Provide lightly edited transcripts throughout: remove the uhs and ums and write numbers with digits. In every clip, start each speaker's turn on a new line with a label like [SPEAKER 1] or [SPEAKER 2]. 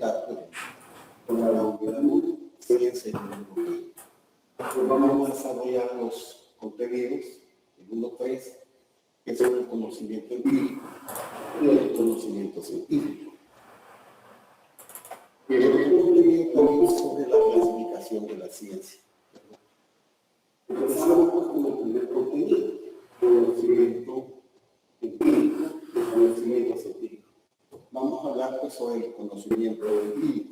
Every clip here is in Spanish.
[SPEAKER 1] contacto con la unidad 1, ciencia y tecnología. Pues vamos a desarrollar los contenidos del mundo 3, que son el conocimiento empírico y el conocimiento científico. Y el otro contenido también es sobre la clasificación de la ciencia. Empezamos con el primer contenido, conocimiento empírico y conocimiento científico. Vamos a hablar pues, sobre el conocimiento empírico.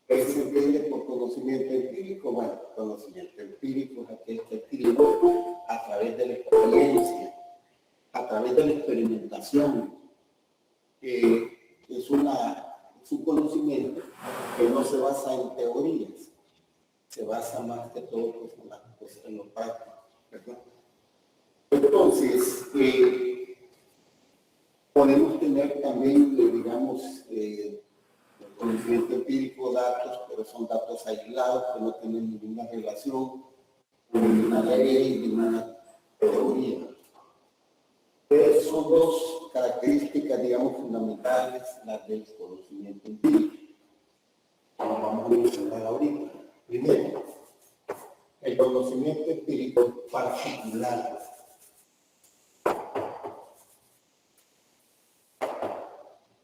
[SPEAKER 1] ¿Qué se entiende por conocimiento empírico? Bueno, conocimiento empírico es aquel que adquirimos a través de la experiencia, a través de la experimentación. Es un conocimiento que no se basa en teorías, se basa más que todo pues, en lo práctico, ¿verdad? Entonces, podemos tener también, digamos, el conocimiento empírico, datos, pero son datos aislados que no tienen ninguna relación con ninguna ley, ninguna teoría. Son dos características, digamos, fundamentales, las del conocimiento empírico. Como vamos a mencionar ahorita. Primero, el conocimiento empírico particular.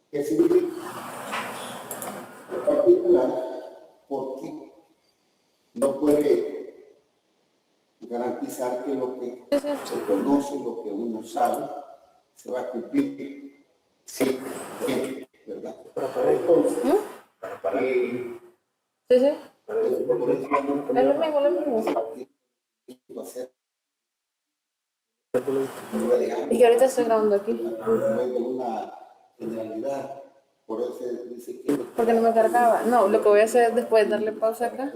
[SPEAKER 1] ¿Qué significa? Particular porque no puede garantizar que lo que se conoce, lo que uno sabe, se va a cumplir siempre, ¿verdad? Entonces,
[SPEAKER 2] sí, sí. Es lo mismo, lo mismo. Y que ahorita estoy grabando aquí.
[SPEAKER 1] Una generalidad. Por eso se dice que
[SPEAKER 2] porque no me cargaba. No, lo que voy a hacer es después darle pausa acá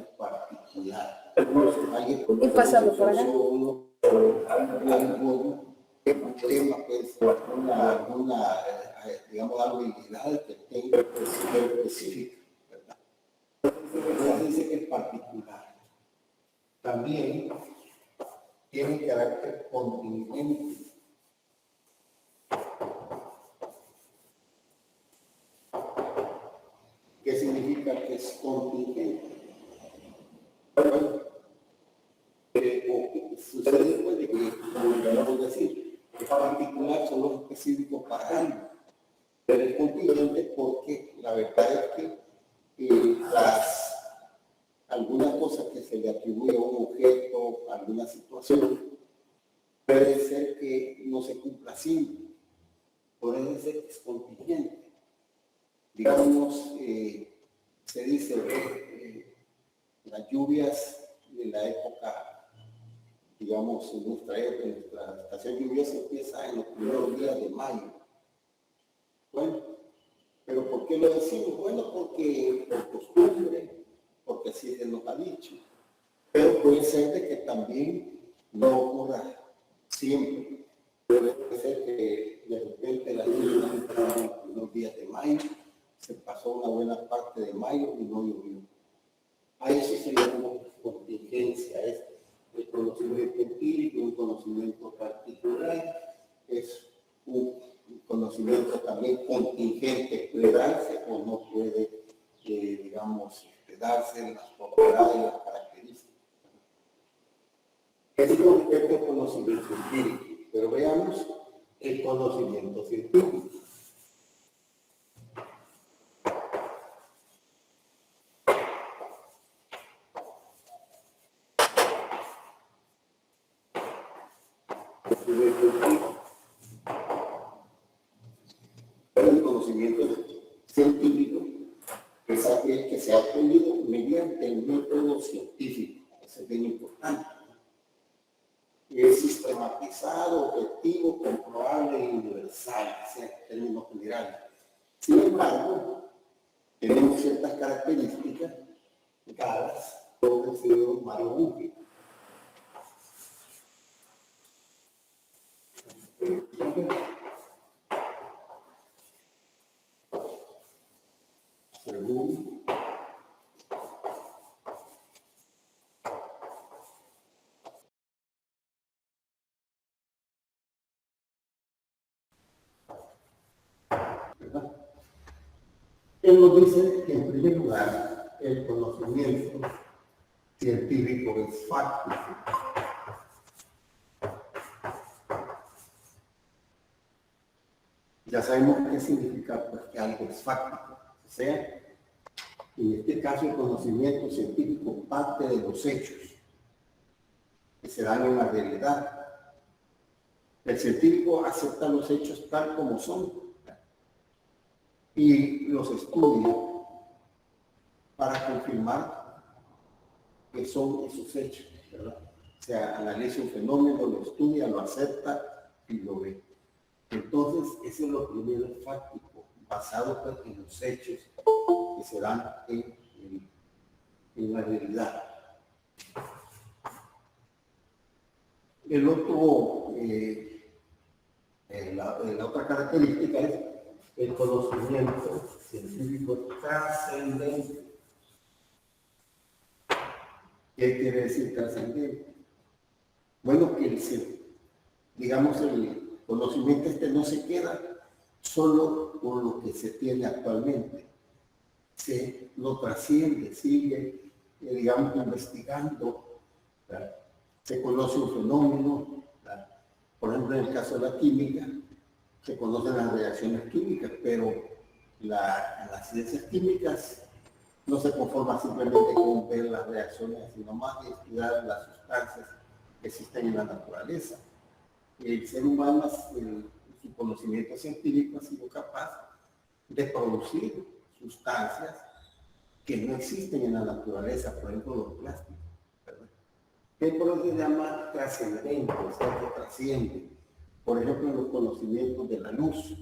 [SPEAKER 2] y pasarlo por acá.
[SPEAKER 1] Tema, pues, alguna digamos, habilidad que tenga específica, ¿verdad? Entonces dice que es particular. También tiene carácter contingente. ¿Qué significa que es contingente? Bueno, sucede pues de que, como acabamos de decir, es particular, solo es específico para algo. Pero es contingente porque la verdad es que algunas cosas que se le atribuye a un objeto, a alguna situación, puede ser que no se cumpla siempre. Puede ser que es contingente. Digamos, se dice las lluvias de la época, digamos, en nuestra estación lluviosa empieza en los primeros días de mayo. Bueno, pero ¿por qué lo decimos? Bueno, porque por costumbre, porque así se nos ha dicho. Pero puede ser de que también no ocurra siempre. Puede ser que de repente la lluvia entraba en los primeros días de mayo, se pasó una buena parte de mayo y no llovió. A eso se llama contingencia, es el conocimiento empírico, un conocimiento particular, es un conocimiento también contingente, puede darse o no puede, digamos, darse las propiedades y las características. Es con respecto al conocimiento empírico, pero veamos el conocimiento científico. El conocimiento científico es aquel que se ha obtenido mediante el método científico. Eso es bien importante. Es sistematizado, objetivo, comprobable e universal, en términos generales. Sin embargo, tenemos ciertas características dadas por el señor Mario Bunge. Según Él nos dice que en primer lugar el conocimiento científico es fáctico. Ya sabemos qué significa pues, que algo es fáctico. O sea, en este caso el conocimiento científico parte de los hechos que se dan en la realidad. El científico acepta los hechos tal como son y los estudia para confirmar que son esos hechos, ¿verdad? O sea, analiza un fenómeno, lo estudia, lo acepta y lo ve. Entonces, eso es lo primero fáctico, basado pues, en los hechos que se dan en la realidad. El otro, la otra característica es el conocimiento científico trascendente. ¿Qué quiere decir trascendente? Bueno, que digamos, el conocimiento no se queda solo con lo que se tiene actualmente. Se lo trasciende, sigue, digamos, investigando, ¿verdad? Se conoce un fenómeno, ¿verdad? Por ejemplo, en el caso de la química, se conocen las reacciones químicas, pero las ciencias químicas no se conforman simplemente con ver las reacciones, sino más de estudiar las sustancias que existen en la naturaleza. El ser humano, en su conocimiento científico, ha sido capaz de producir sustancias que no existen en la naturaleza, por ejemplo, los plásticos, ¿verdad? Que por eso se llama trascendente, o sea, que trasciende. Por ejemplo, los conocimientos de la luz.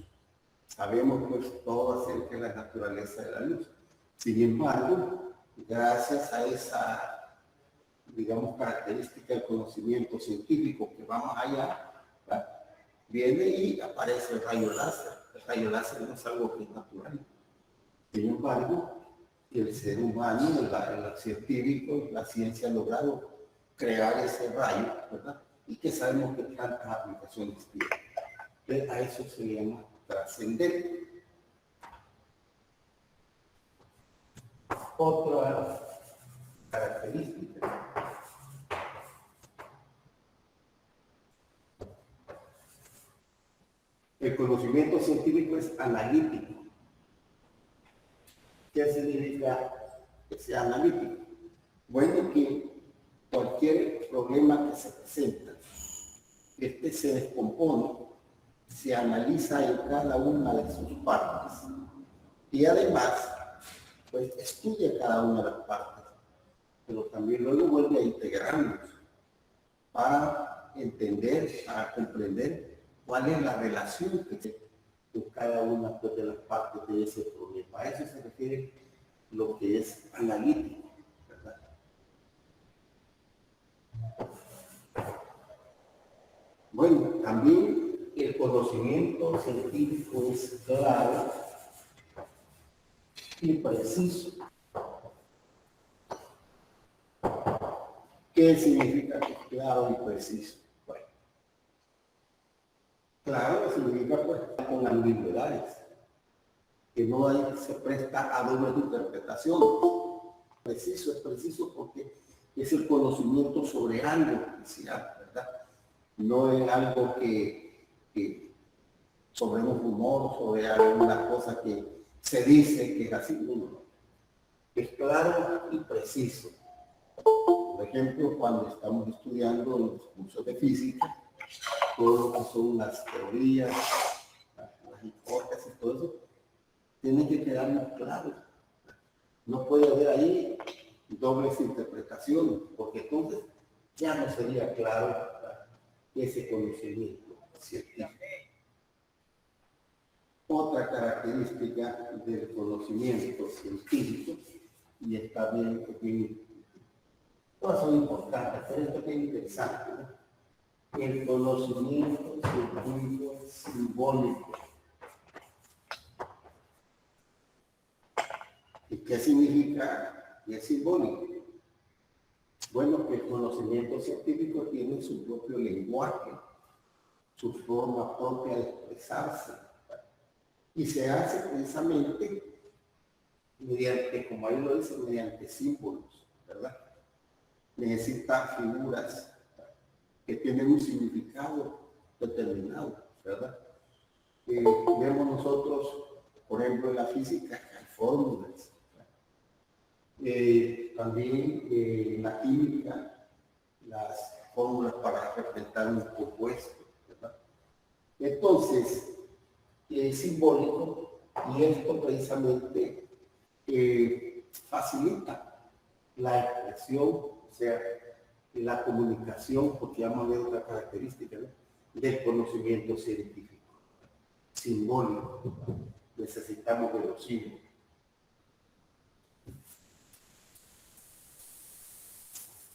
[SPEAKER 1] Sabemos pues todo acerca de la naturaleza de la luz. Sin embargo, gracias a esa, digamos, característica del conocimiento científico que va más allá, ¿verdad? Viene y aparece el rayo láser. El rayo láser no es algo que es natural. Sin embargo, el ser humano, el científico, la ciencia ha logrado crear ese rayo, ¿verdad? Y que sabemos que tantas aplicaciones tiene. Entonces, a eso se llama trascendente. Otra característica. El conocimiento científico es analítico. ¿Qué significa que sea analítico? Bueno, que cualquier problema que se presenta, se descompone, se analiza en cada una de sus partes y además, pues estudia cada una de las partes, pero también luego vuelve a integrarlos para entender, para comprender cuál es la relación que tiene con cada una de las partes de ese problema. A eso se refiere lo que es analítico, ¿verdad? Bueno, también el conocimiento científico es claro y preciso. ¿Qué significa que es claro y preciso? Bueno, claro significa pues con ambigüedades, que no se presta a dobles interpretaciones. Preciso es preciso porque es el conocimiento sobre algo especial, ¿verdad? No es algo que sobre un rumor, sobre alguna cosa que se dice que es así, no. Es claro y preciso. Por ejemplo, cuando estamos estudiando los cursos de física, todo lo que son las teorías, las hipótesis, todo eso, tiene que quedar muy claro. No puede haber ahí dobles interpretaciones, porque entonces ya no sería claro, ¿verdad?, ese conocimiento científico. Otra característica del conocimiento científico, y está bien, todas son importantes, pero esto es bien interesante, ¿no? El conocimiento científico simbólico. ¿Y qué significa que es simbólico? Bueno, que el conocimiento científico tiene su propio lenguaje, su forma propia de expresarse, y se hace precisamente mediante, como ahí lo dice, mediante símbolos, ¿verdad? Necesita figuras que tienen un significado determinado, ¿verdad? Vemos nosotros, por ejemplo, en la física, que hay fórmulas. También en la química, las fórmulas para representar un compuesto, ¿verdad? Entonces, es simbólico y esto precisamente facilita la expresión, o sea, la comunicación, porque llaman de otra característica, ¿no?, del conocimiento científico, simbólico. Necesitamos de los símbolos.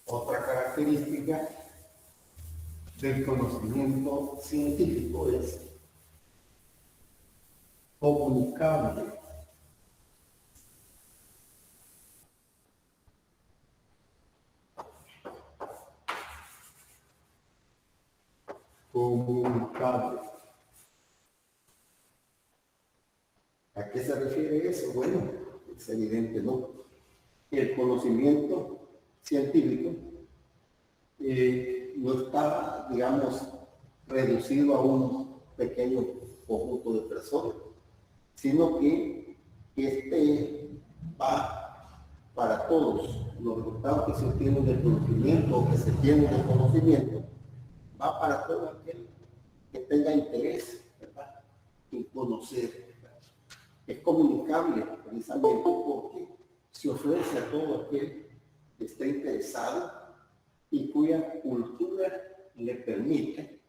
[SPEAKER 1] Otra característica del conocimiento científico es comunicable. Comunicable. ¿A qué se refiere eso? Bueno, es evidente, ¿no? El conocimiento científico no está, digamos, reducido a un pequeño conjunto de personas, sino que este va para todos. Los resultados que se obtienen del conocimiento o que se tienen del conocimiento va para todo aquel que tenga interés, ¿verdad?, en conocer. Es comunicable precisamente porque se ofrece a todo aquel que esté interesado y cuya cultura le permite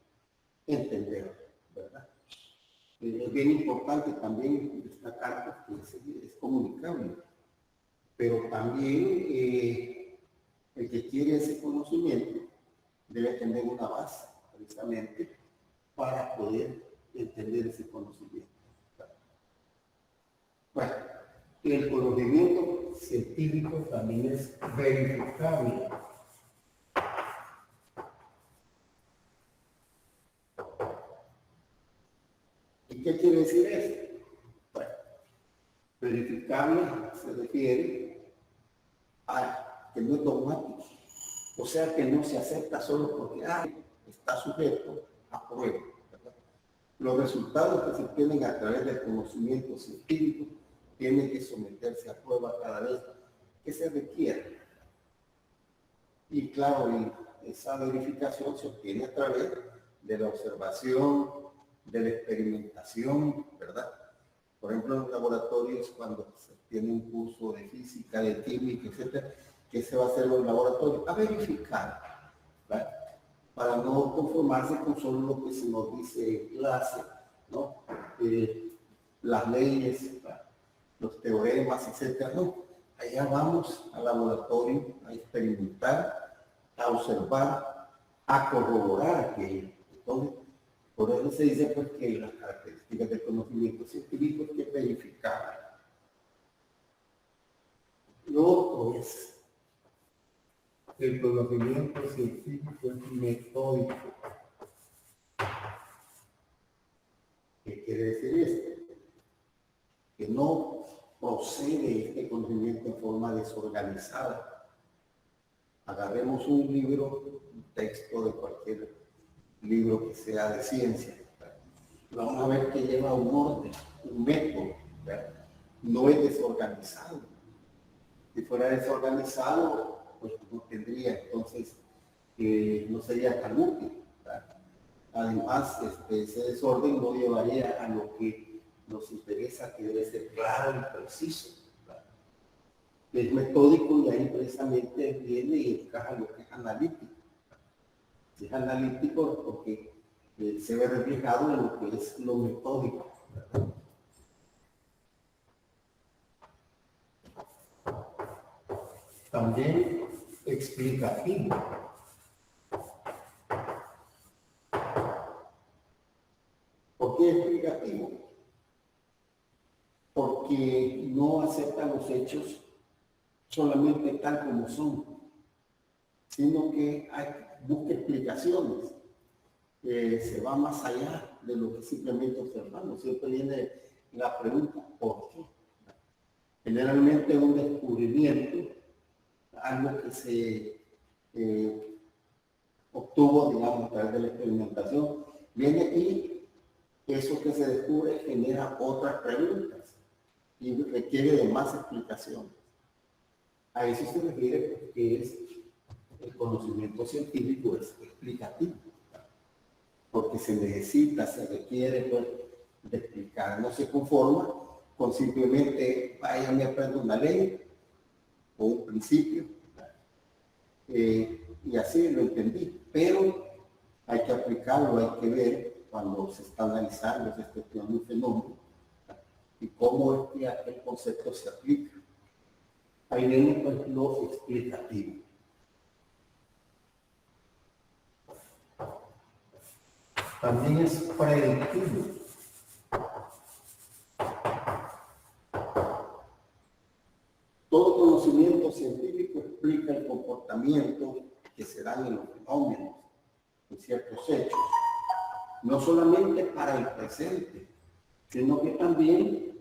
[SPEAKER 1] entender, ¿verdad? Es bien importante también destacar que es comunicable, pero también el que quiere ese conocimiento debe tener una base precisamente para poder entender ese conocimiento. Bueno, el conocimiento científico también es verificable. ¿Y qué quiere decir esto? Bueno, verificable se refiere a que no es dogmático, o sea que no se acepta solo porque está sujeto a prueba, ¿verdad? Los resultados que se obtienen a través del conocimiento científico tienen que someterse a prueba cada vez que se requiera. Y claro, esa verificación se obtiene a través de la observación, de la experimentación, ¿verdad? Por ejemplo, en los laboratorios, cuando se tiene un curso de física, de química, etcétera, ¿qué se va a hacer en los laboratorios? A verificar, ¿verdad?, para no conformarse con solo lo que se nos dice en clase, ¿no? Las leyes, ¿verdad?, los teoremas, etcétera. No, allá vamos al laboratorio a experimentar, a observar, a corroborar aquello. Entonces, por eso se dice pues, que las características del conocimiento científico hay que verificar. Lo otro es el conocimiento científico es metódico. ¿Qué quiere decir esto? Que no procede este conocimiento en forma desorganizada. Agarremos un libro, un texto de cualquier libro que sea de ciencia. Vamos a ver que lleva un orden, un método, ¿verdad? No es desorganizado. Si fuera desorganizado, pues no tendría, entonces no sería tan útil, ¿verdad? Además, ese desorden no llevaría a lo que nos interesa, que debe ser claro y preciso, ¿verdad? Es metódico y ahí precisamente viene y encaja lo que es analítico. Es analítico porque se ve reflejado en lo que es lo metódico, ¿verdad? También explicativo. ¿Por qué explicativo? Porque no acepta los hechos solamente tal como son, sino que busca explicaciones. Se va más allá de lo que simplemente observamos. Siempre viene la pregunta, ¿por qué? Generalmente un descubrimiento, algo que se obtuvo, digamos, a través de la experimentación, viene y eso que se descubre genera otras preguntas y requiere de más explicación. A eso se refiere pues, que es el conocimiento científico es explicativo, porque se necesita, se requiere pues, de explicar, no se conforma con simplemente vaya y aprenda una ley o un principio, y así lo entendí, pero hay que aplicarlo, hay que ver cuando se está analizando, se está estudiando un fenómeno y cómo es que aquel concepto se aplica. Ahí viene pues, lo explicativo. También es predictivo. Todo conocimiento científico explica el comportamiento que se dan en los fenómenos, en ciertos hechos, no solamente para el presente, sino que también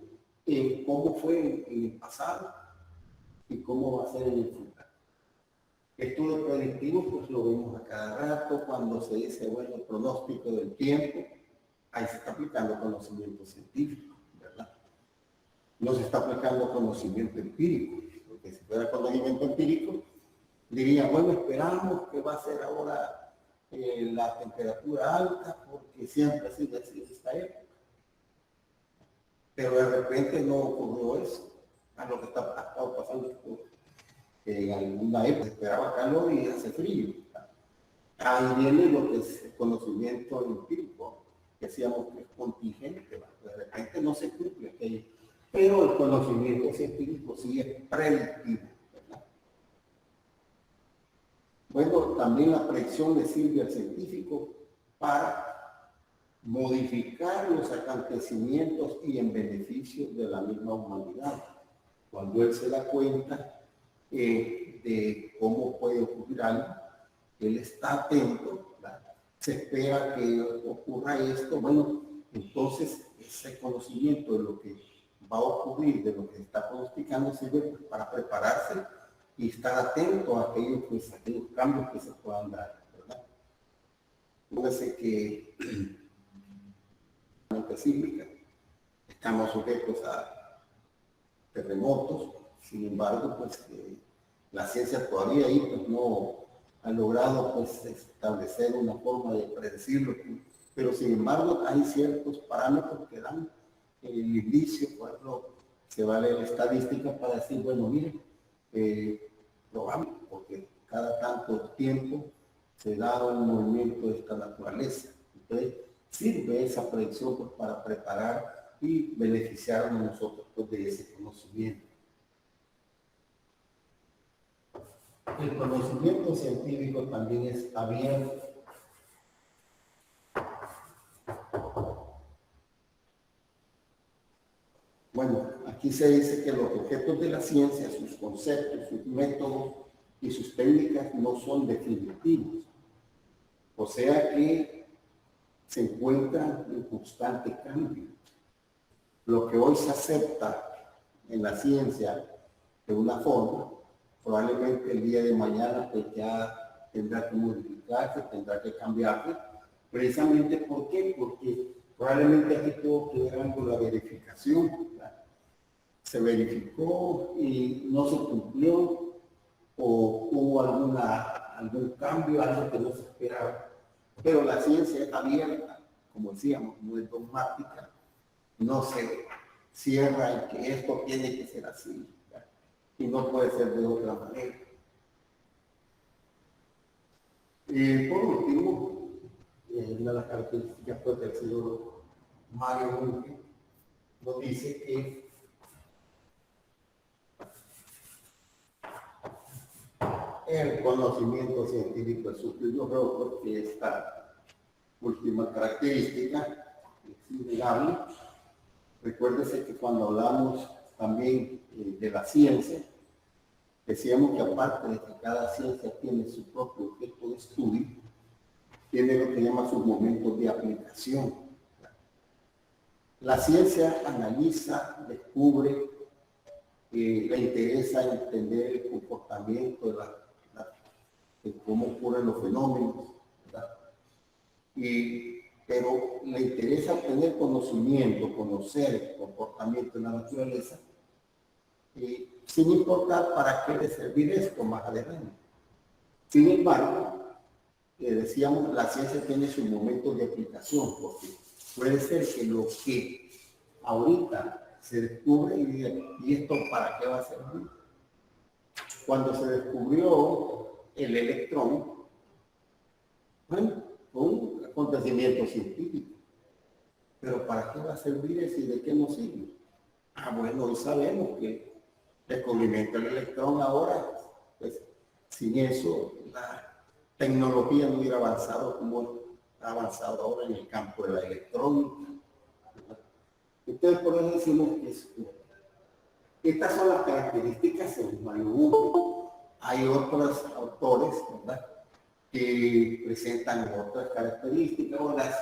[SPEAKER 1] cómo fue en el pasado y cómo va a ser en el futuro. Esto de predictivo, pues lo vemos a cada rato cuando se dice, bueno, el pronóstico del tiempo, ahí se está aplicando conocimiento científico, ¿verdad? No se está aplicando conocimiento empírico, porque si fuera conocimiento empírico, diría, bueno, esperamos que va a ser ahora la temperatura alta, porque siempre ha sido así en esta época. Pero de repente no ocurrió eso, a lo que ha estado pasando en alguna época esperaba calor y hace frío. Ahí viene lo que es el conocimiento empírico, que decíamos que es contingente, de repente no se cumple aquello. Pero el conocimiento científico sí es predictivo, ¿verdad? Bueno, también la predicción le sirve al científico para modificar los acontecimientos y en beneficio de la misma humanidad. Cuando él se da cuenta de cómo puede ocurrir algo, él está atento, ¿verdad? Se espera que ocurra esto, bueno, entonces ese conocimiento de lo que va a ocurrir, de lo que se está pronosticando, sirve pues, para prepararse y estar atento a aquellos cambios que se puedan dar, ¿verdad? Fíjense que en la sísmica estamos sujetos a terremotos. Sin embargo, pues la ciencia todavía ahí pues, no ha logrado pues, establecer una forma de predecirlo, pero sin embargo hay ciertos parámetros que dan el indicio, por ejemplo, se vale la estadística para decir, bueno, mire, probable, porque cada tanto tiempo se da un movimiento de esta naturaleza. Entonces, sirve esa predicción pues, para preparar y beneficiarnos nosotros pues, de ese conocimiento. El conocimiento científico también es abierto. Bueno, aquí se dice que los objetos de la ciencia, sus conceptos, sus métodos y sus técnicas no son definitivos. O sea que se encuentran en constante cambio. Lo que hoy se acepta en la ciencia de una forma, probablemente el día de mañana pues ya tendrá que modificarse, tendrá que cambiarse, precisamente ¿por qué? Porque probablemente aquí tuvo que ver algo con la verificación, ¿verdad? Se verificó y no se cumplió o hubo algún cambio, algo que no se esperaba. Pero la ciencia es abierta, como decíamos, no es dogmática, no se cierra en que esto tiene que ser así, ¿verdad? Y no puede ser de otra manera. Por último, una de las características pues, del señor Mario Bunge nos dice que el conocimiento científico es útil. Yo creo porque esta última característica es innegable. Recuérdese que cuando hablamos también de la ciencia, decíamos que aparte de que cada ciencia tiene su propio objeto de estudio, tiene lo que llama sus momentos de aplicación. La ciencia analiza, descubre le interesa entender el comportamiento de cómo ocurren los fenómenos, ¿verdad? Pero le interesa obtener conocimiento, conocer el comportamiento de la naturaleza, sin importar para qué le servir esto más adelante. Sin embargo, decíamos, la ciencia tiene sus momentos de aplicación, porque puede ser que lo que ahorita se descubre y diga, ¿y esto para qué va a servir? Cuando se descubrió el electrón, bueno, fue un acontecimiento científico. Pero ¿para qué va a servir eso y de qué nos sirve? Bueno, hoy sabemos que el descubrimiento del electrón ahora, pues, sin eso, la tecnología no hubiera avanzado como ha avanzado ahora en el campo de la electrónica. Entonces, por eso decimos que estas son las características según Mario Bunge. Hay otros autores, ¿verdad?, que presentan otras características o las,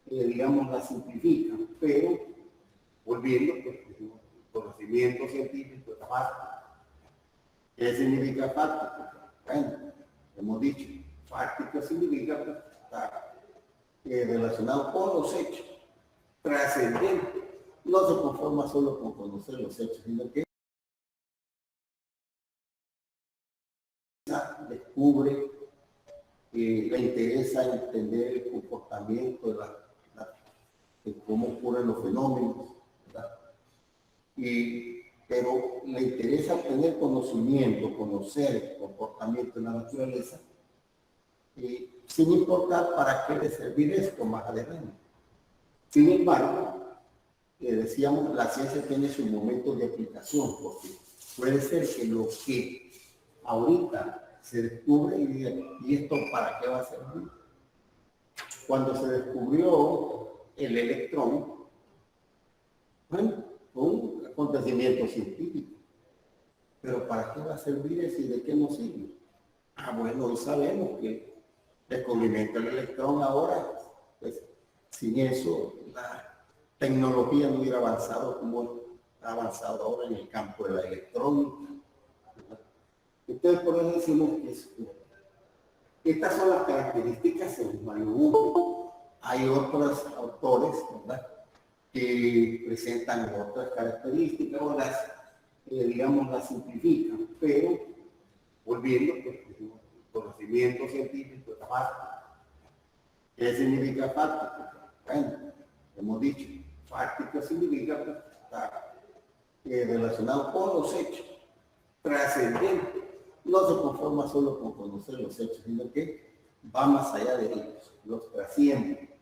[SPEAKER 1] digamos, las simplifican, pero volviendo, pues, el conocimiento científico es fáctico. ¿Qué significa fáctico? Bueno, hemos dicho, fáctico significa, pues, está relacionado con los hechos, trascendente. No se conforma solo con conocer los hechos, sino que descubre, le interesa entender el comportamiento de cómo ocurren los fenómenos, ¿verdad? Pero le interesa obtener conocimiento, conocer el comportamiento de la naturaleza, sin importar para qué le servir esto más adelante. Sin embargo, decíamos, la ciencia tiene sus momentos de aplicación, porque puede ser que lo que ahorita se descubre y diga, ¿y esto para qué va a servir? Cuando se descubrió el electrón, bueno, fue un acontecimiento científico. Pero ¿para qué va a servir eso y de qué nos sirve? Bueno, hoy sabemos que el descubrimiento del electrón ahora, pues, sin eso, la tecnología no hubiera avanzado como ha avanzado ahora en el campo de la electrónica. Entonces, por eso decimos que estas son las características según Mario Bunge. Hay otros autores, ¿verdad?, que presentan otras características o las, digamos, las simplifican, pero volviendo, pues, el conocimiento científico es fáctico. ¿Qué significa fáctico? Bueno, hemos dicho, fáctico significa, pues, está relacionado con los hechos, trascendente. No se conforma solo con conocer los hechos, sino que va más allá de ellos, los trasciende,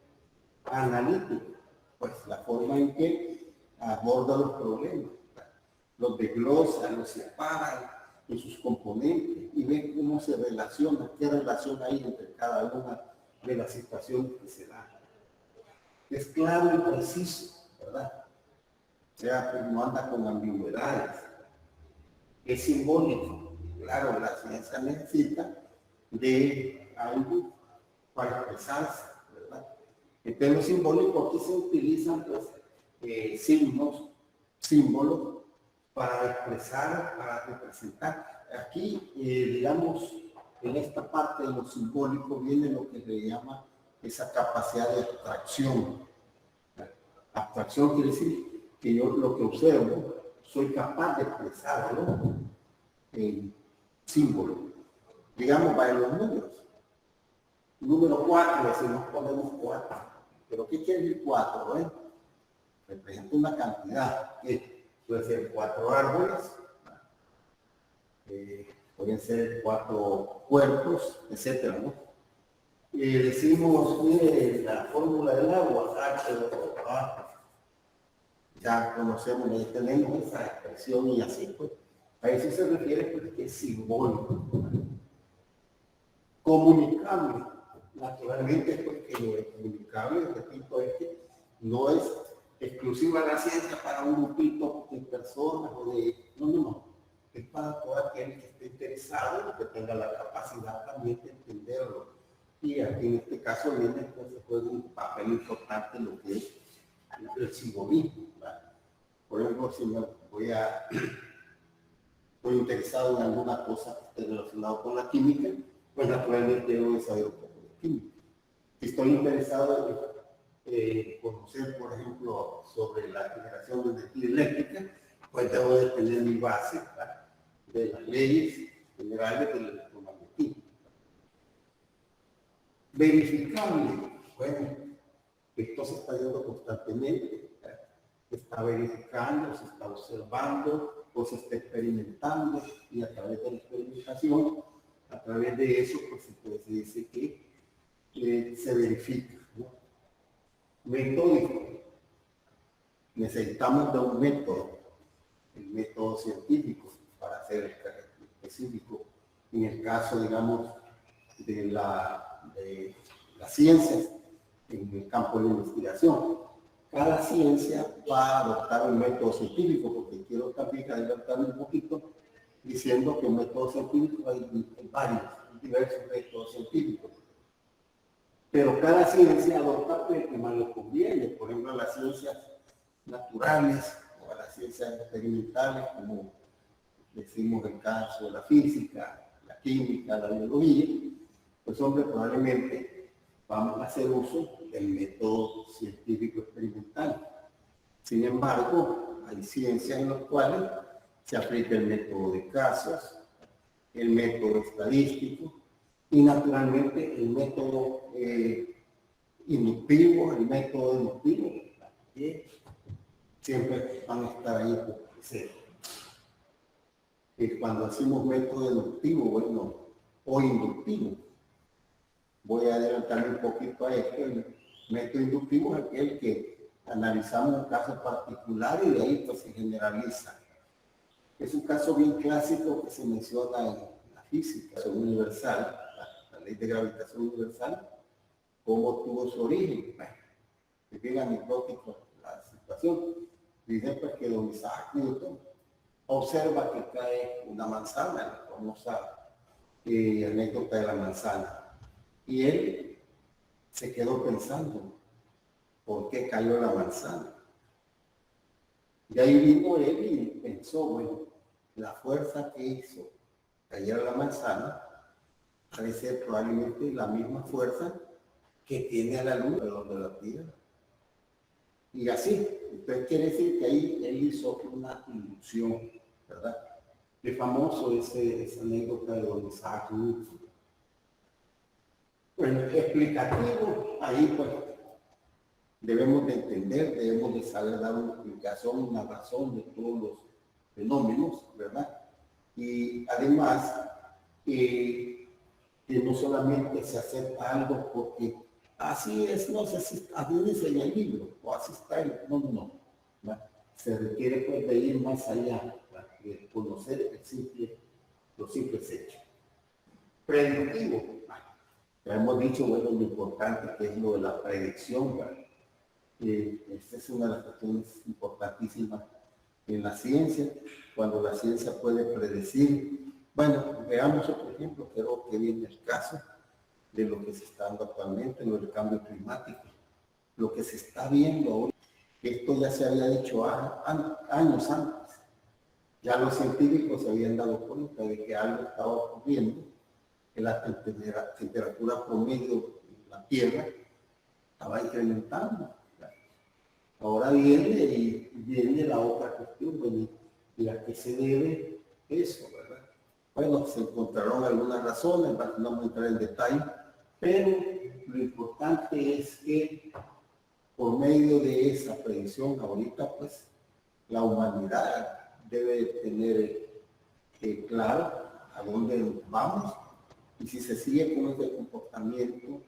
[SPEAKER 1] analítico, pues la forma en que aborda los problemas, los desglosa, los separa en sus componentes y ve cómo se relaciona, qué relación hay entre cada una de las situaciones que se dan. Es claro y preciso, ¿verdad? O sea, pues no anda con ambigüedades. Es simbólico. Claro, la ciencia necesita de algo para expresarse, ¿verdad? Entonces, lo simbólico, aquí se utilizan, pues, signos, símbolos para expresar, para representar. Aquí, digamos, en esta parte de lo simbólico viene lo que se llama esa capacidad de abstracción. Abstracción quiere decir que yo lo que observo soy capaz de expresarlo en símbolo. Digamos, para los números. Número 4, si nos ponemos 4. ¿Pero qué quiere decir 4? Bueno, representa una cantidad. Puede ser 4 árboles, pueden ser 4 cuerpos, etcétera, ¿no? Decimos, mire, la fórmula del agua, H2O. Ya conocemos, ya tenemos esa expresión y así, pues. A eso se refiere, pues, que es simbólico. Comunicable. Naturalmente, pues, que lo de comunicable, repito, es que no es exclusiva la ciencia para un grupito de personas o de... No. Es para todo aquel que esté interesado y que tenga la capacidad también de entenderlo. Y aquí en este caso viene, pues, juega un papel importante en lo que es el simbolismo, ¿verdad? Por ejemplo, si me voy a estoy interesado en alguna cosa que esté relacionada con la química, pues naturalmente debo de saber un poco de química. Si estoy interesado en conocer, por ejemplo, sobre la generación de energía eléctrica, pues debo de tener mi base, ¿verdad?, de las leyes generales del electromagnetismo. Verificable, bueno, esto se está viendo constantemente, ¿verdad? Se está verificando, se está observando, o se está experimentando, y a través de la experimentación, a través de eso, pues se dice que se verifica, ¿no? Metódico. Necesitamos de un método, el método científico, para hacer el carácter específico. En el caso, digamos, de las ciencias, en el campo de la investigación, cada ciencia va a adoptar un método científico, porque quiero también adelantarme un poquito diciendo que un método científico hay varios, diversos métodos científicos. Pero cada ciencia adopta el que más le conviene. Por ejemplo, las ciencias naturales o a las ciencias experimentales, como decimos el caso de la física, la química, la biología, pues hombre, probablemente vamos a hacer uso del método científico experimental. Sin embargo, hay ciencias en las cuales se aplica el método de casos, el método estadístico y naturalmente el método inductivo, el método deductivo, que siempre van a estar ahí presentes. Cuando hacemos método deductivo, bueno, o inductivo, voy a adelantarme un poquito a esto. El método inductivo es aquel que analizamos un caso particular y de ahí pues se generaliza. Es un caso bien clásico que se menciona en la física universal, la ley de gravitación universal, cómo tuvo su origen. Bueno, es bien anecdótico la situación. Dice pues que don Isaac Newton observa que cae una manzana, la famosa anécdota de la manzana. Y él se quedó pensando, ¿por qué cayó la manzana? Y ahí vino él y pensó, bueno, la fuerza que hizo caer la manzana debe ser probablemente la misma fuerza que tiene a la luz de la Tierra. Y así, entonces quiere decir que ahí él hizo una inducción, ¿verdad? Es famoso esa anécdota de don Isaac Newton. Bueno, explicativo, ahí pues debemos de entender, debemos de saber dar una explicación, una razón de todos los fenómenos, ¿verdad? Y además, que no solamente se acepta algo porque así es, no sé si así dice en el libro, o así está el, no, ¿verdad? Se requiere pues de ir más allá, ¿verdad?, de conocer los simples hechos. Predictivo. Ya hemos dicho, bueno, lo importante que es lo de la predicción, ¿verdad? Esta es una de las cuestiones importantísimas en la ciencia, cuando la ciencia puede predecir. Bueno, veamos otro ejemplo, creo que viene el caso de lo que se está dando actualmente, lo del cambio climático. Lo que se está viendo ahora, esto ya se había dicho años antes. Ya los científicos se habían dado cuenta de que algo estaba ocurriendo, que la temperatura promedio de la Tierra estaba incrementando. Ahora viene la otra cuestión, bueno, ¿y a qué se debe eso, verdad? Bueno, se encontraron algunas razones, no vamos a entrar en detalle, pero lo importante es que por medio de esa predicción, ahorita pues la humanidad debe tener claro a dónde vamos, y si se sigue con este comportamiento,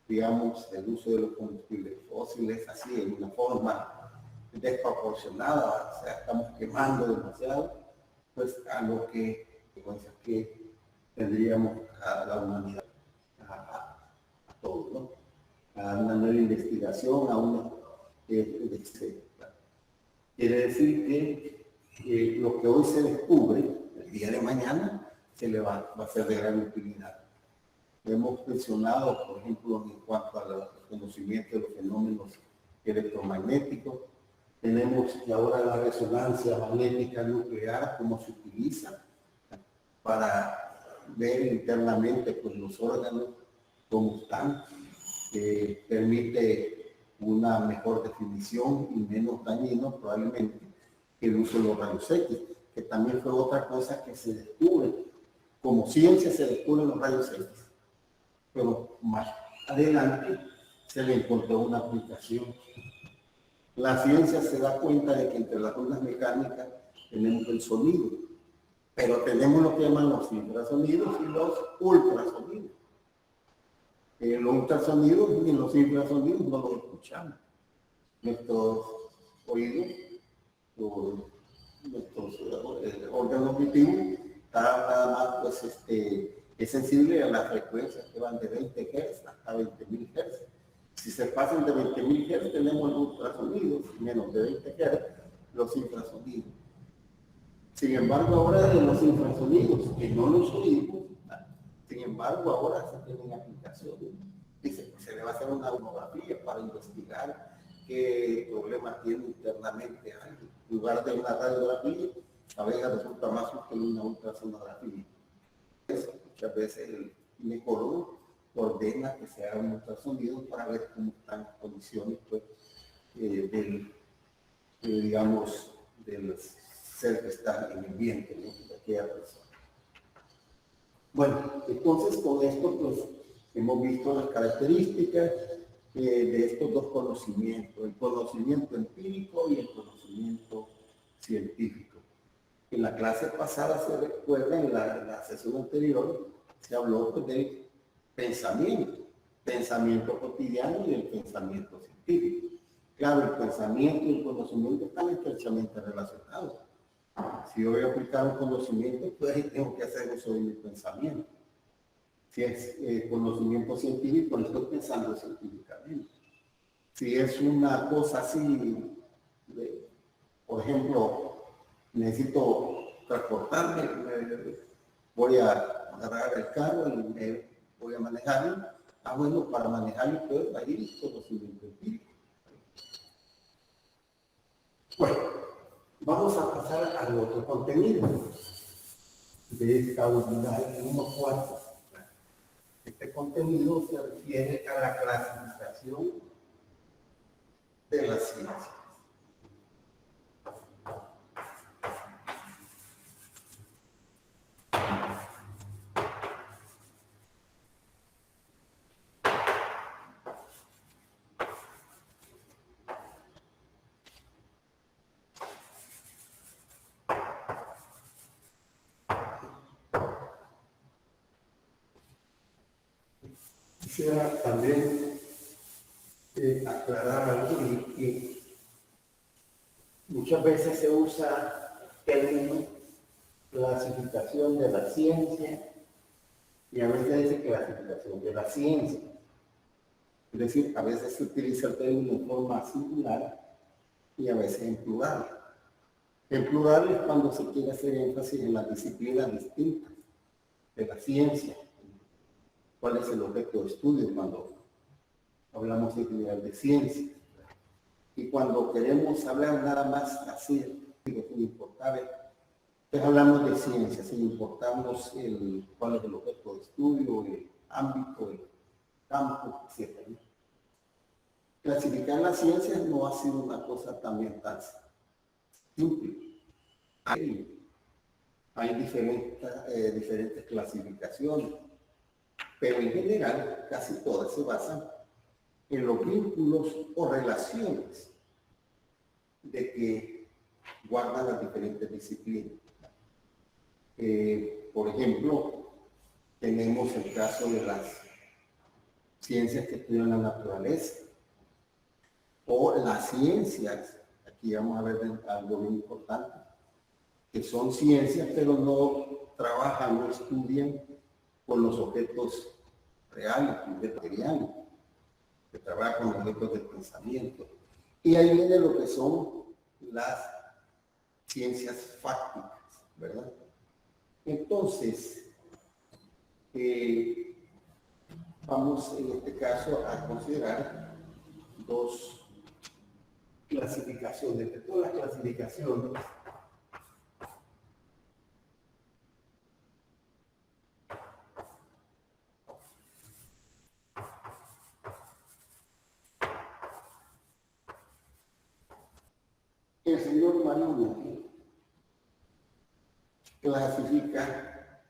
[SPEAKER 1] digamos, el uso de los combustibles fósiles, así de una forma desproporcionada, o sea, estamos quemando demasiado, pues a lo que tendríamos a la humanidad, a todo, ¿no? A una nueva investigación, a una... quiere decir que lo que hoy se descubre, el día de mañana, se le va a ser de gran utilidad. Hemos mencionado, por ejemplo, en cuanto al conocimiento de los fenómenos electromagnéticos, tenemos que ahora la resonancia magnética nuclear, cómo se utiliza para ver internamente pues, los órganos cómo están, permite una mejor definición y menos dañino probablemente que el uso de los rayos X, que también fue otra cosa que se descubre. Como ciencia se descubren los rayos X, pero más adelante se le encontró una aplicación. La ciencia se da cuenta de que entre las ondas mecánicas tenemos el sonido, pero tenemos lo que llaman los infrasonidos y los ultrasonidos. Los ultrasonidos y los infrasonidos no los escuchamos. Nuestros oídos, nuestros órganos auditivos, está nada más pues, es sensible a las frecuencias que van de 20 Hz hasta 20.000 Hz. Si se pasan de 20.000 Hz tenemos los ultrasonidos, menos de 20 Hz los infrasonidos. Sin embargo, ahora de los infrasonidos, que no los oímos, sin embargo, ahora se tienen aplicaciones. Dice que se le va a hacer una tomografía para investigar qué problemas tiene internamente alguien. En lugar de una radiografía, a veces resulta más útil una ultrasonografía. Eso, muchas veces el ginecólogo ordena que se haga un ultrasonido para ver cómo están las condiciones pues, digamos, del ser que está en el vientre, ¿no? De aquella persona. Bueno, entonces con esto pues hemos visto las características de estos dos conocimientos, el conocimiento empírico y el conocimiento científico. En la clase pasada, se recuerda, en la sesión anterior, se habló pues, del pensamiento cotidiano y el pensamiento científico. Claro, el pensamiento y el conocimiento están estrechamente relacionados. Si yo voy a aplicar un conocimiento, pues tengo que hacer uso de mi pensamiento. Si es conocimiento científico, estoy pensando científicamente. Si es una cosa así, por ejemplo, necesito transportarme, voy a agarrar el carro y voy a manejarlo. Bueno, para manejarlo puedo ir conocimiento empírico. Bueno, vamos a pasar al otro contenido de esta unidad 1.4. Este contenido se refiere a la clasificación de la ciencia. Quisiera también aclarar algo y que muchas veces se usa el término clasificación de la ciencia y a veces dice clasificación de la ciencia. Es decir, a veces se utiliza el término en forma singular y a veces en plural. En plural es cuando se quiere hacer énfasis en las disciplinas distintas de la ciencia. ¿Cuál es el objeto de estudio cuando hablamos en general de ciencia? Y cuando queremos hablar nada más así, sin importar, pues hablamos de ciencia, sin importarnos cuál es el objeto de estudio, el ámbito, el campo, etc. Clasificar la ciencia no ha sido una cosa también tan simple. Hay diferentes clasificaciones, pero en general casi todas se basan en los vínculos o relaciones de que guardan las diferentes disciplinas. Por ejemplo, tenemos el caso de las ciencias que estudian la naturaleza o las ciencias, aquí vamos a ver algo muy importante, que son ciencias pero no trabajan, no estudian con los objetos reales, materiales, que trabajan con los objetos del pensamiento. Y ahí viene lo que son las ciencias fácticas, ¿verdad? Entonces, vamos en este caso a considerar dos clasificaciones. De todas las clasificaciones, El señor Mariano clasifica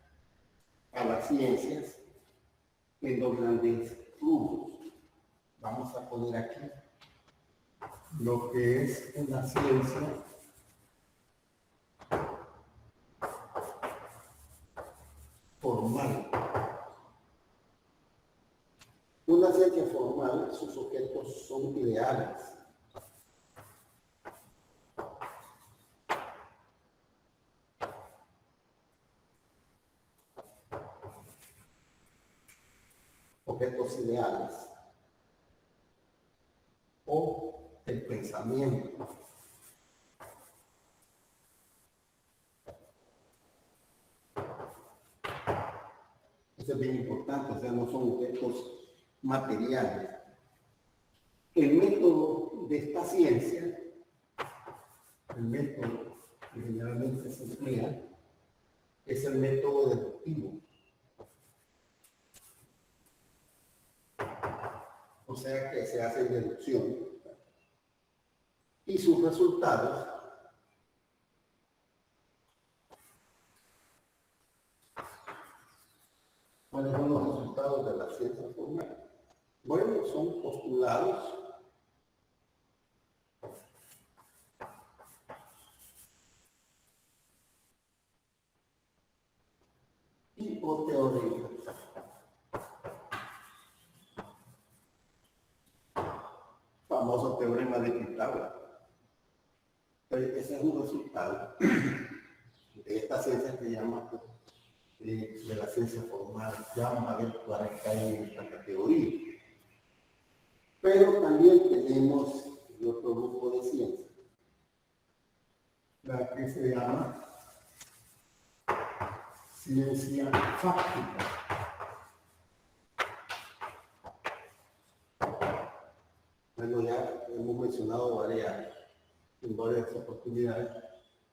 [SPEAKER 1] a las ciencias en dos grandes rubros. Vamos a poner aquí lo que es una ciencia formal. Una ciencia formal, sus objetos son ideales. Objetos ideales o el pensamiento. Eso es bien importante, o sea, no son objetos materiales. El método de esta ciencia, el método que generalmente se emplea, es el método deductivo. O sea que se hace deducción y sus resultados ¿cuáles son los resultados de la ciencia formal? Bueno, son postulados y o teoremas. Famoso teorema de Pitágoras. Ese es un resultado de esta ciencia que llama de la ciencia formal. Ya vamos a ver para caer en esta categoría. Pero también tenemos el otro grupo de ciencias, la que se llama ciencia fáctica. Bueno, ya hemos mencionado en varias oportunidades.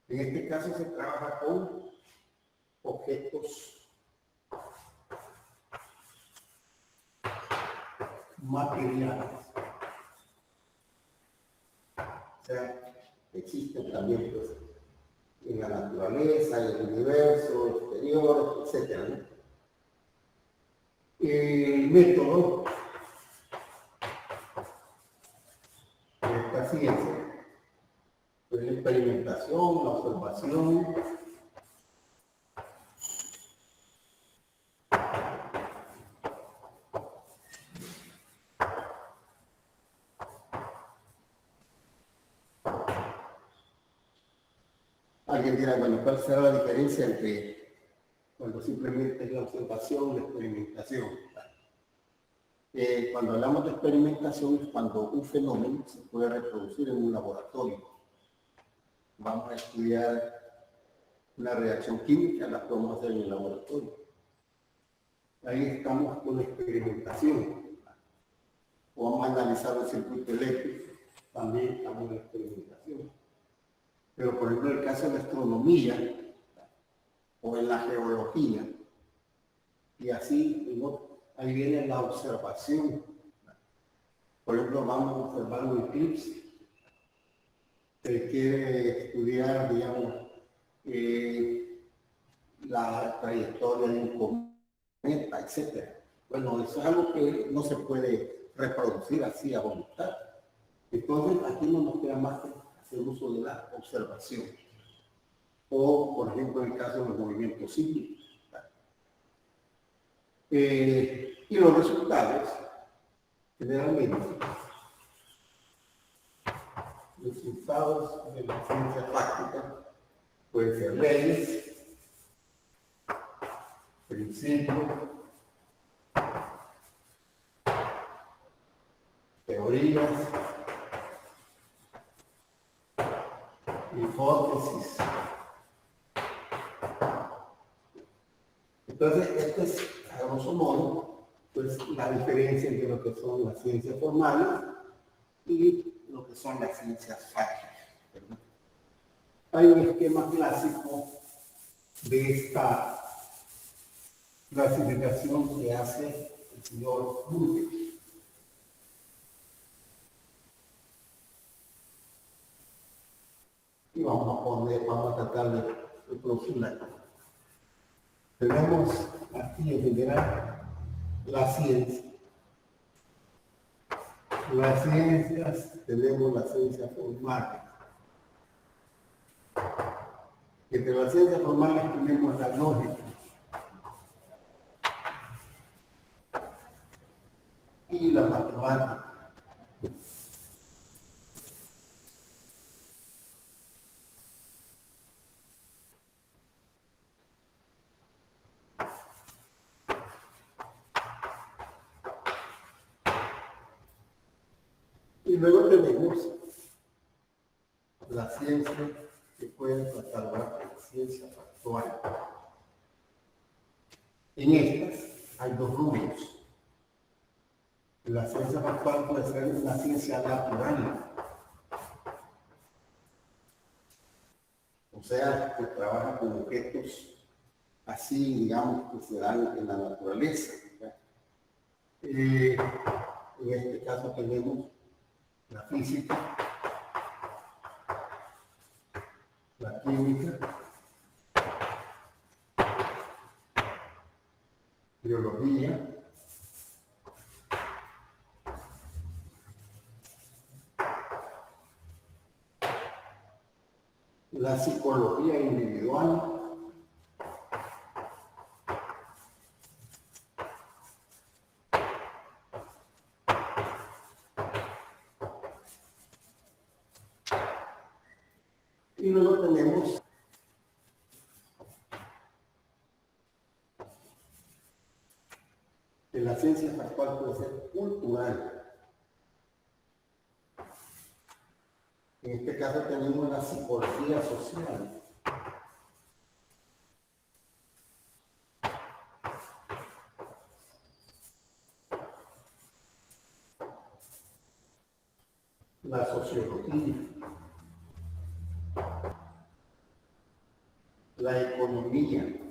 [SPEAKER 1] En este caso se trabaja con objetos materiales. O sea, existen también pues, en la naturaleza, en el universo, exterior, etc. ¿no? El método de esta ciencia es la experimentación, la observación, alguien dirá, bueno, ¿cuál será la diferencia entre cuando simplemente es la observación y la experimentación? Cuando hablamos de experimentación es cuando un fenómeno se puede reproducir en un laboratorio. Vamos a estudiar una reacción química, la podemos hacer en el laboratorio. Ahí estamos con la experimentación. O vamos a analizar un circuito eléctrico, también estamos en la experimentación. Pero por ejemplo en el caso de la astronomía o en la geología, y así, ¿no? Ahí viene la observación. Por ejemplo, vamos a observar un eclipse. Se quiere estudiar, digamos, la trayectoria de un cometa, etc. Bueno, eso es algo que no se puede reproducir así a voluntad. Entonces, aquí no nos queda más que hacer uso de la observación. O, por ejemplo, en el caso de los movimientos sísmicos. Y los resultados, generalmente, resultados de la ciencia práctica pueden ser leyes, principios, teorías, hipótesis. Entonces, esto es, a grosso modo, pues, la diferencia entre lo que son las ciencias formales y lo que son las ciencias fácticas, ¿verdad? Hay un esquema clásico de esta clasificación que hace el señor Burke. vamos a tratar de producirla. Tenemos aquí en general la ciencia. Las ciencias, tenemos la ciencia formal. Entre las ciencias formales tenemos la lógica y la matemática. Y luego tenemos la ciencia que puede catalogar como ciencia factual. En estas hay dos rubros. La ciencia factual puede ser una ciencia natural, o sea, que trabaja con objetos así, digamos, que se dan en la naturaleza. En este caso tenemos la física, la química, biología, la psicología individual, y luego tenemos que la ciencia factual puede ser cultural. En este caso tenemos la psicología social. La sociología, la economía,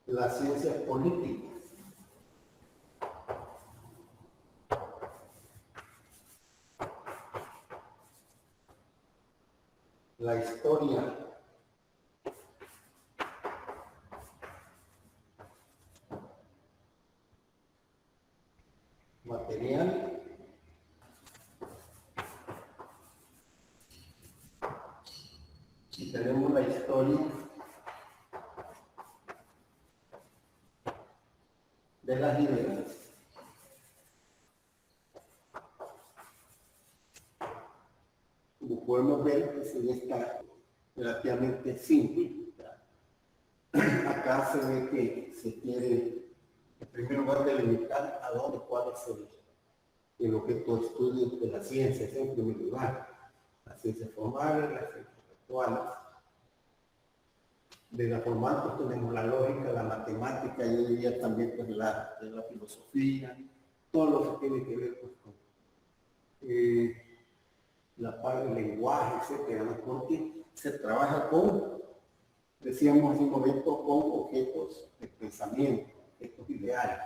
[SPEAKER 1] las ciencias políticas, la historia, material, y tenemos la historia de las ideas. Como podemos ver, pues en esta relativamente simple, acá se ve que se quiere, en primer lugar, delimitar a dónde, cuál es el objeto de estudio de la ciencia, en primer lugar. Las ciencias formales, las ciencias actuales. De la formal pues tenemos la lógica, la matemática y hoy día también pues la filosofía, todo lo que tiene que ver pues, con la parte del lenguaje, etcétera, ¿no? Porque se trabaja con, decíamos hace un momento, con objetos de pensamiento, objetos ideales.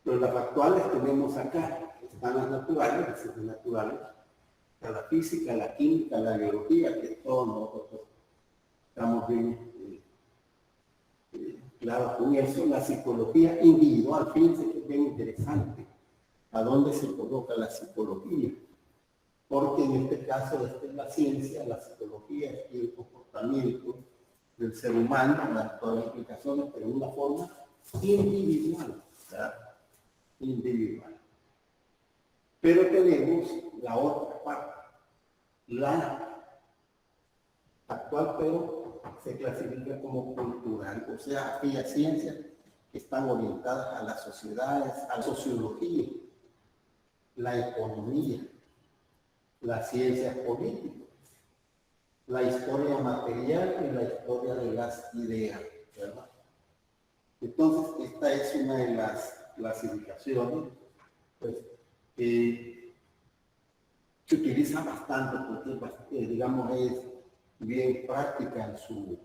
[SPEAKER 1] Pero las actuales tenemos acá, están las naturales, las ciencias naturales, la física, la química, la biología, que todos nosotros estamos bien claros con eso. La psicología individual, fíjense que es bien interesante a dónde se coloca la psicología, porque en este caso esta es la ciencia, la psicología es el comportamiento del ser humano, todas las implicaciones, pero de una forma individual, ¿verdad? Individual. Pero tenemos la otra parte, la actual, pero se clasifica como cultural, o sea, aquellas ciencias que están orientadas a las sociedades, a la sociología, la economía, las ciencias políticas, la historia material y la historia de las ideas, ¿verdad? Entonces, esta es una de las clasificaciones, pues, que se utiliza bastante porque, digamos, es bien práctica en su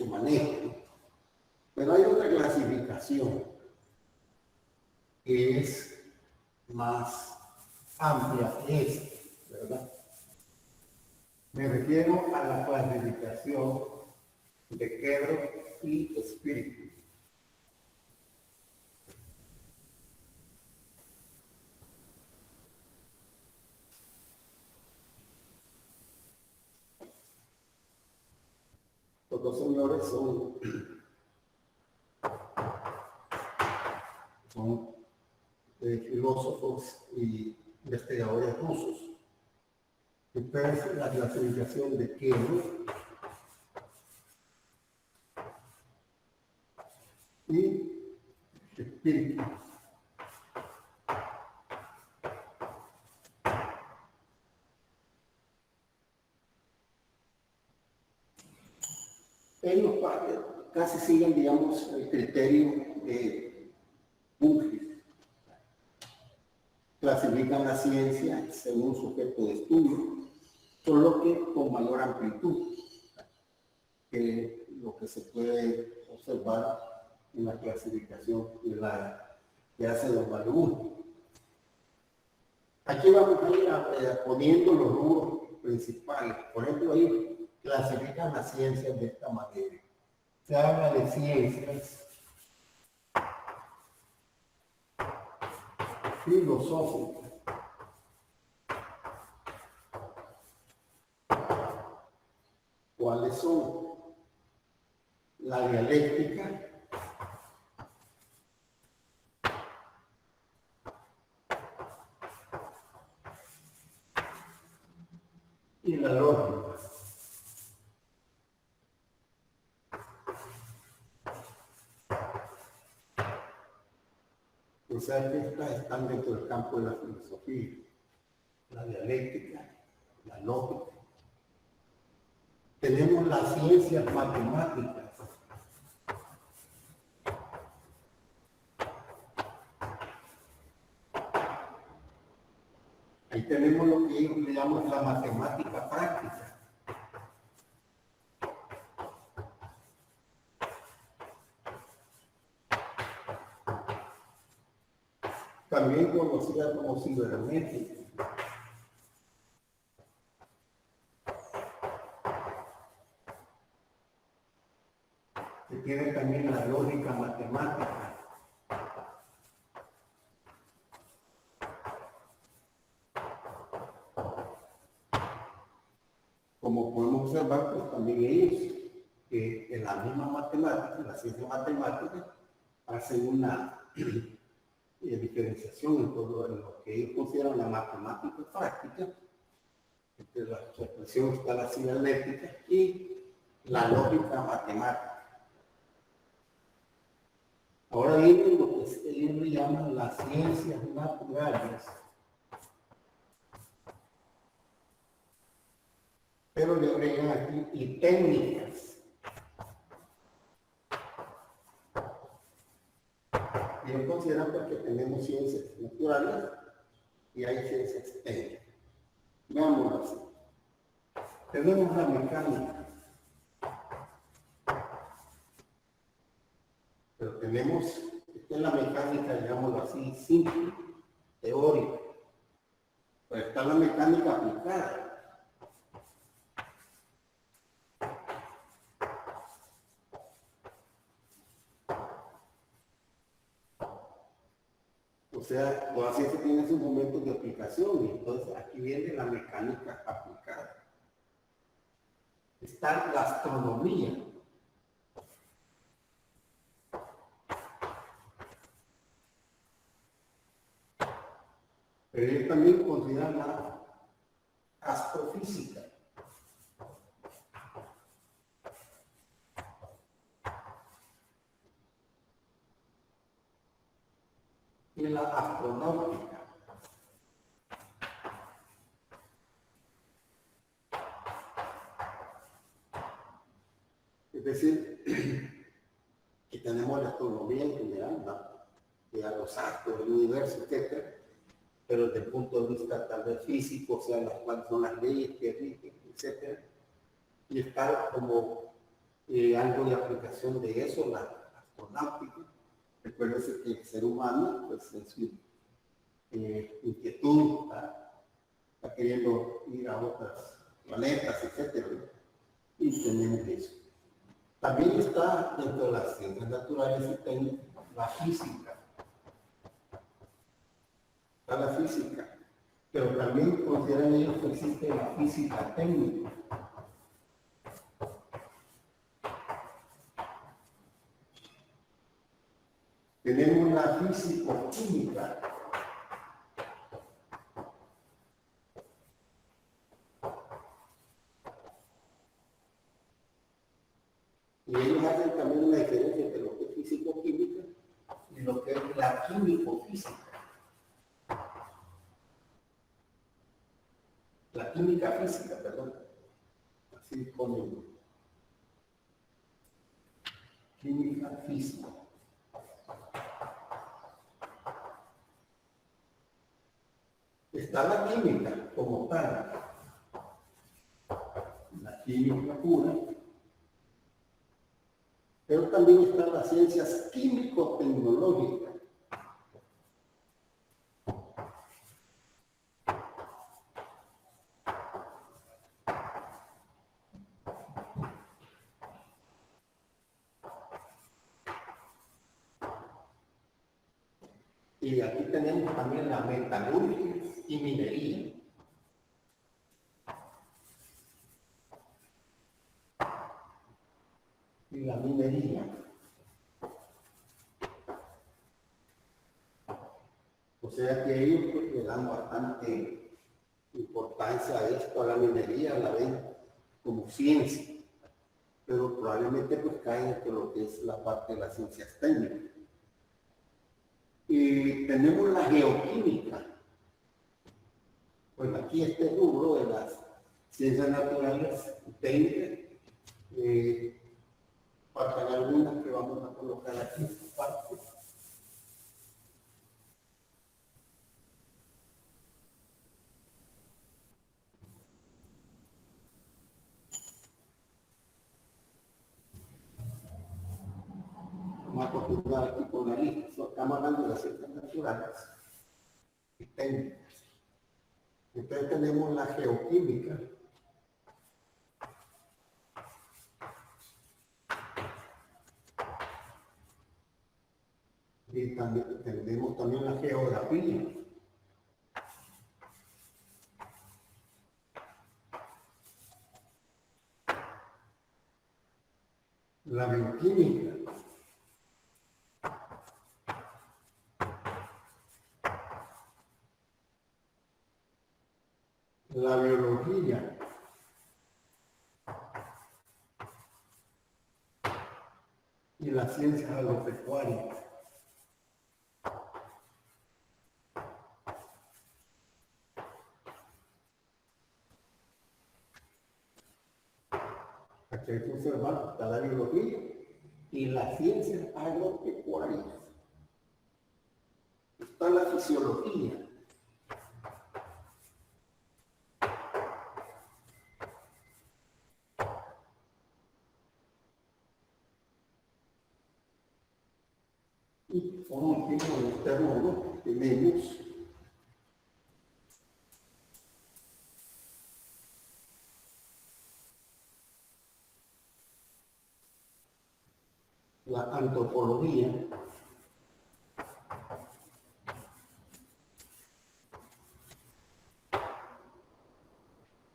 [SPEAKER 1] manejo, ¿no? Pero hay otra clasificación que es
[SPEAKER 3] más amplia es, ¿verdad? Me refiero a la clasificación de Quedro y espíritu.
[SPEAKER 1] Los dos señores son filósofos y investigadores rusos. Entonces, la clasificación de Quedro y espíritu. Ellos casi siguen, digamos, el criterio de Bunge. Clasifican la ciencia según sujeto de estudio, solo que con mayor amplitud que lo que se puede observar en la clasificación que hace los Balún. Aquí vamos a ir poniendo los rubros principales. Por ejemplo, ahí clasifican las ciencias de esta manera. Se habla de ciencias filosóficas, cuáles son la dialéctica, y la lógica. O sea que estas están dentro del campo de la filosofía, la dialéctica, la lógica. Tenemos las ciencias matemáticas. Ahí tenemos lo que ellos le llaman la matemática práctica. También conocida como cibernética. Que tiene también la lógica matemática. Como podemos observar, pues también ellos, que en la misma matemática, en la ciencia matemática, hacen una diferenciación en todo lo que ellos consideran la matemática práctica, entre la expresión está la cibernética y la lógica matemática. Ahora viene lo que ellos le llaman las ciencias naturales. Pero le agregan aquí y técnicas. Ellos consideran que tenemos ciencias naturales y hay ciencias técnicas. Veámoslo así. Tenemos la mecánica. Pero tenemos, esta es la mecánica, digámoslo así, simple, teórica. Pero está la mecánica aplicada. O sea, toda ciencia tiene sus momentos de aplicación y entonces aquí viene la mecánica aplicada. Está la astronomía. Pero ellos también consideran la astrofísica. Y la astronáutica. Es decir, que tenemos la astronomía en general, ¿no? Y a los astros, el universo, etc. Pero desde el punto de vista tal vez físico, o sea, cuáles son las leyes que rigen, etc. Y está como algo de aplicación de eso, la astronáutica. Recuerden que el ser humano, pues
[SPEAKER 3] inquietud, está queriendo ir a otros planetas, etcétera, ¿no? Y tenemos eso. También está dentro de las ciencias naturales y técnicas la física. Está la física, pero también consideran ellos que existe la física técnica. Tenemos la físico-química. Y ellos hacen también una diferencia entre lo que es físico-química y lo que es la químico-física. La química física, perdón. Así como química física. Está la química como tal, la química pura, pero también están las ciencias químico-tecnológicas. Y aquí tenemos también la metalurgia y minería. Y la minería. O sea que ellos pues, le dan bastante importancia a esto, a la minería, la ven como ciencia, pero probablemente pues cae entre lo que es la parte de las ciencias técnicas. Y tenemos la geoquímica. Pues aquí este rubro de las ciencias naturales y técnicas, faltan algunas que vamos a colocar aquí en esta parte. Vamos a continuar aquí con la lista. Estamos hablando de las ciencias naturales y técnicas. Entonces tenemos la geoquímica. Y también tenemos también la geografía. La bioquímica. La biología. Y las ciencias agropecuarias. Aquí hay que observar, está la biología y las ciencias agropecuarias. Está la fisiología. Y por último, en este modo, tenemos la antropología.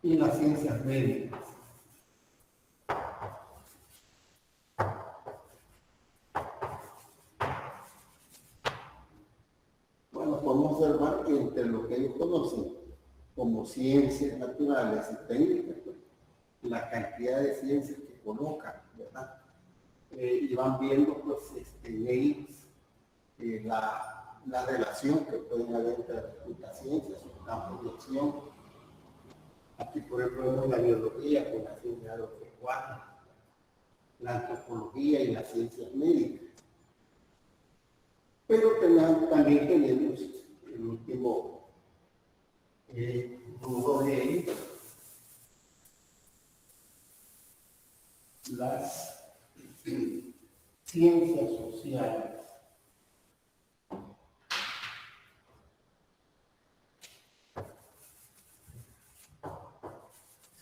[SPEAKER 3] Y las ciencias médicas. Bueno, podemos observar que entre lo que ellos conocen como ciencias naturales y técnicas, pues, la cantidad de ciencias que colocan, ¿verdad? Y van viendo, pues, en ellos la relación que pueden haber entre las ciencias, sus campos de acción. Aquí, por ejemplo, vemos la biología con la ciencia agropecuaria, la antropología y las ciencias médicas. Pero también tenemos el último rubro de ellos, las ciencias sociales.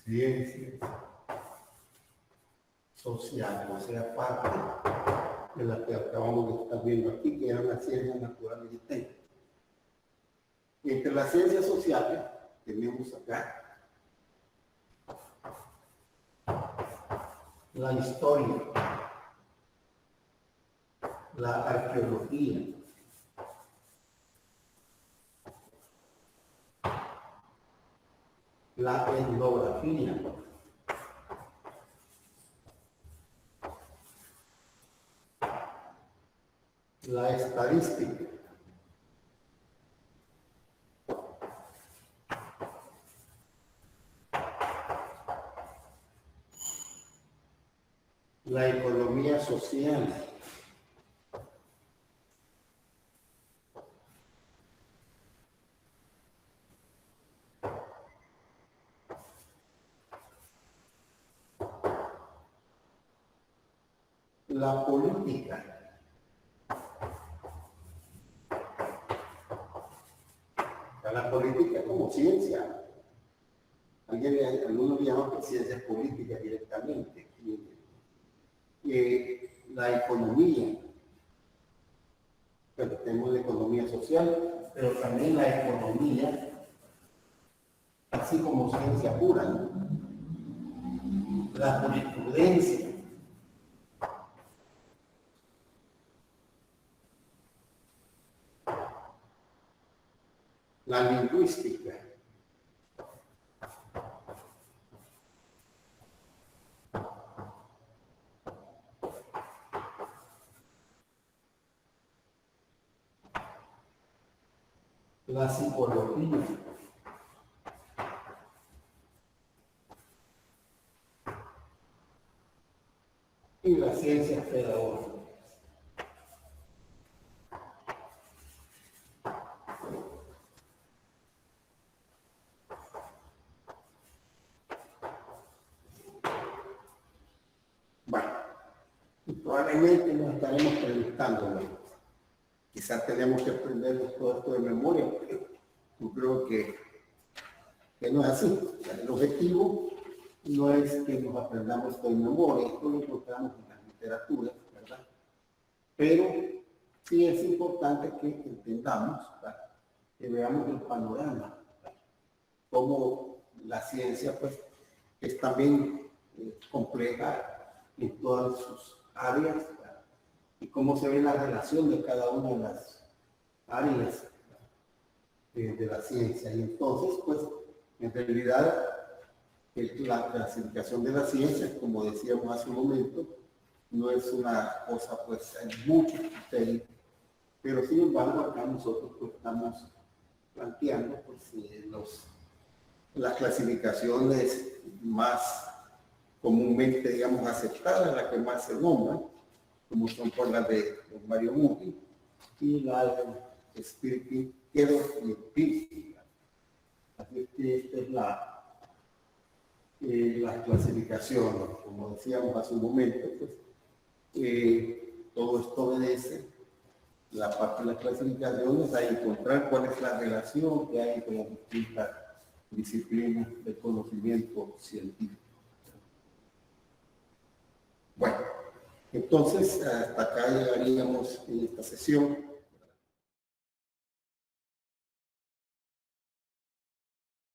[SPEAKER 3] ciencias sociales, o sea, parte de la que acabamos de estar viendo aquí, que eran las ciencias naturales y técnicas. Entre las ciencias sociales tenemos acá la historia, la arqueología, la etnografía, la estadística, la economía social, la política, la política como ciencia. Algunos llaman ciencias políticas directamente. La economía, pero tenemos la economía social, pero también la economía, así como ciencia pura, ¿no? La jurisprudencia, la lingüística, la psicología, y las ciencias pedagógicas. Bueno, y probablemente nos estaremos preguntando, ¿no? Quizás tenemos que aprender todo esto de memoria, pero yo creo que no es así. O sea, el objetivo no es que nos aprendamos esto de memoria, esto lo encontramos en la literatura, ¿verdad? Pero sí es importante que entendamos, ¿verdad? Que veamos el panorama, ¿verdad? Cómo la ciencia pues es también compleja en todas sus áreas, ¿verdad? Y cómo se ve la relación de cada una de las áreas de la ciencia. Y entonces, pues, en realidad, la clasificación de la ciencia, como decíamos hace un momento, no es una cosa, pues, hay muchos criterios, pero sin embargo, acá nosotros pues, estamos planteando pues, las clasificaciones más comúnmente, digamos, aceptadas, las que más se nombran, como son por las de Mario Muti y la de Spirky, Quedo y Spirky. Así que esta es la clasificación, como decíamos hace un momento, pues, todo esto obedece la parte de las clasificaciones a encontrar cuál es la relación que hay entre las distintas disciplinas de conocimiento científico. Bueno, entonces hasta acá llegaríamos en esta sesión.